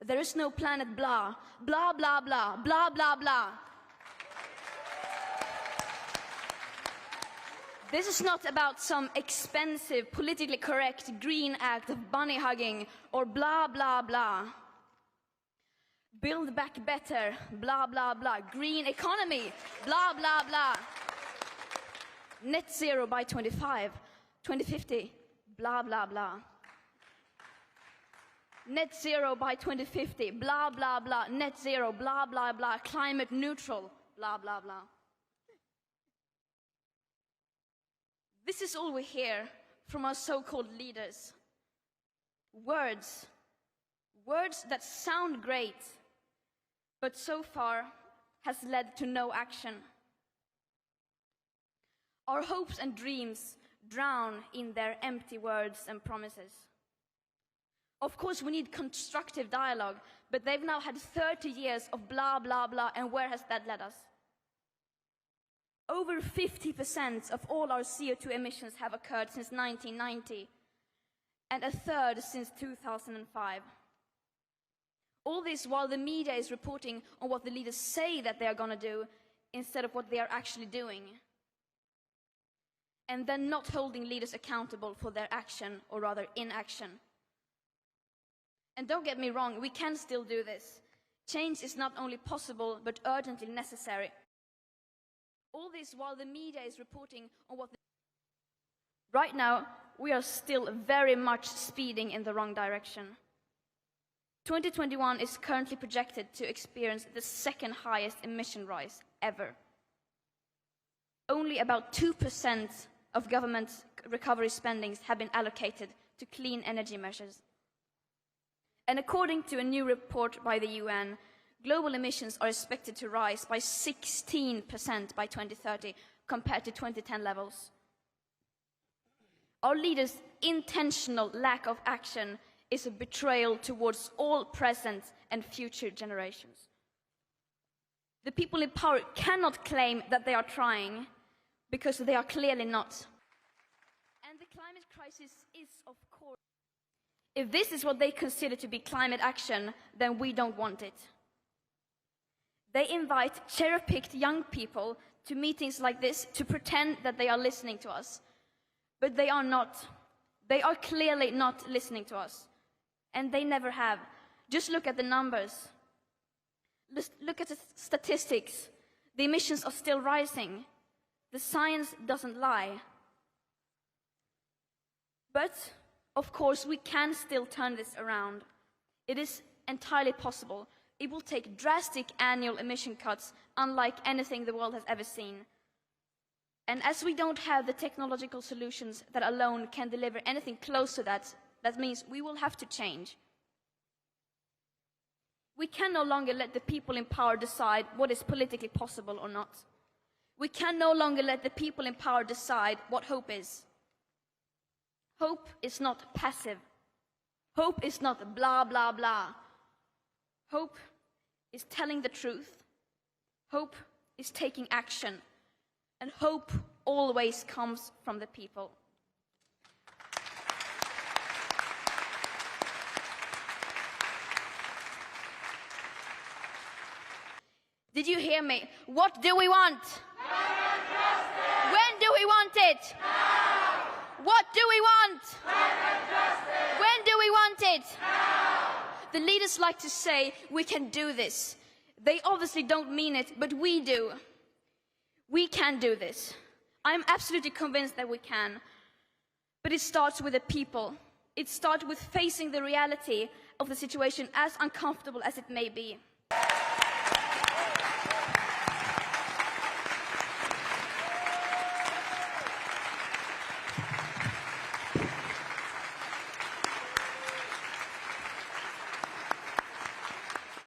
There is no planet blah, blah, blah, blah, blah, blah, blah. This is not about some expensive, politically correct green act of bunny hugging or blah, blah, blah. Build back better, blah, blah, blah. Green economy, blah, blah, blah. Net zero by 2050, blah, blah, blah. Net zero by 2050, blah, blah, blah. Net zero, blah, blah, blah. Climate neutral, blah, blah, blah. This is all we hear from our so-called leaders. Words. Words that sound great, but so far has led to no action. Our hopes and dreams drown in their empty words and promises. Of course, we need constructive dialogue, but they've now had 30 years of blah, blah, blah, and where has that led us? Over 50% of all our CO2 emissions have occurred since 1990, and a third since 2005. All this while the media is reporting on what the leaders say that they are going to do instead of what they are actually doing. And then not holding leaders accountable for their action, or rather inaction. And don't get me wrong, we can still do this. Change is not only possible, but urgently necessary. All this while the media is reporting on what... Right now, we are still very much speeding in the wrong direction. 2021 is currently projected to experience the second highest emission rise ever. Only about 2% of government recovery spendings have been allocated to clean energy measures. And according to a new report by the UN, global emissions are expected to rise by 16% by 2030 compared to 2010 levels. Our leaders' intentional lack of action is a betrayal towards all present and future generations. The people in power cannot claim that they are trying, because they are clearly not. And the climate crisis is, of course... If this is what they consider to be climate action, then we don't want it. They invite cherry-picked young people to meetings like this to pretend that they are listening to us. But they are not. They are clearly not listening to us. And they never have. Just look at the numbers. Look at the statistics. The emissions are still rising. The science doesn't lie. But, of course, we can still turn this around. It is entirely possible. It will take drastic annual emission cuts, unlike anything the world has ever seen. And as we don't have the technological solutions that alone can deliver anything close to that, that means we will have to change. We can no longer let the people in power decide what is politically possible or not. We can no longer let the people in power decide what hope is. Hope is not passive. Hope is not blah, blah, blah. Hope is telling the truth. Hope is taking action. And hope always comes from the people. Did you hear me? What do we want? When do we want it? Now. What do we want? When do we want it? Now. The leaders like to say, we can do this. They obviously don't mean it, but we do. We can do this. I'm absolutely convinced that we can. But it starts with the people. It starts with facing the reality of the situation, as uncomfortable as it may be.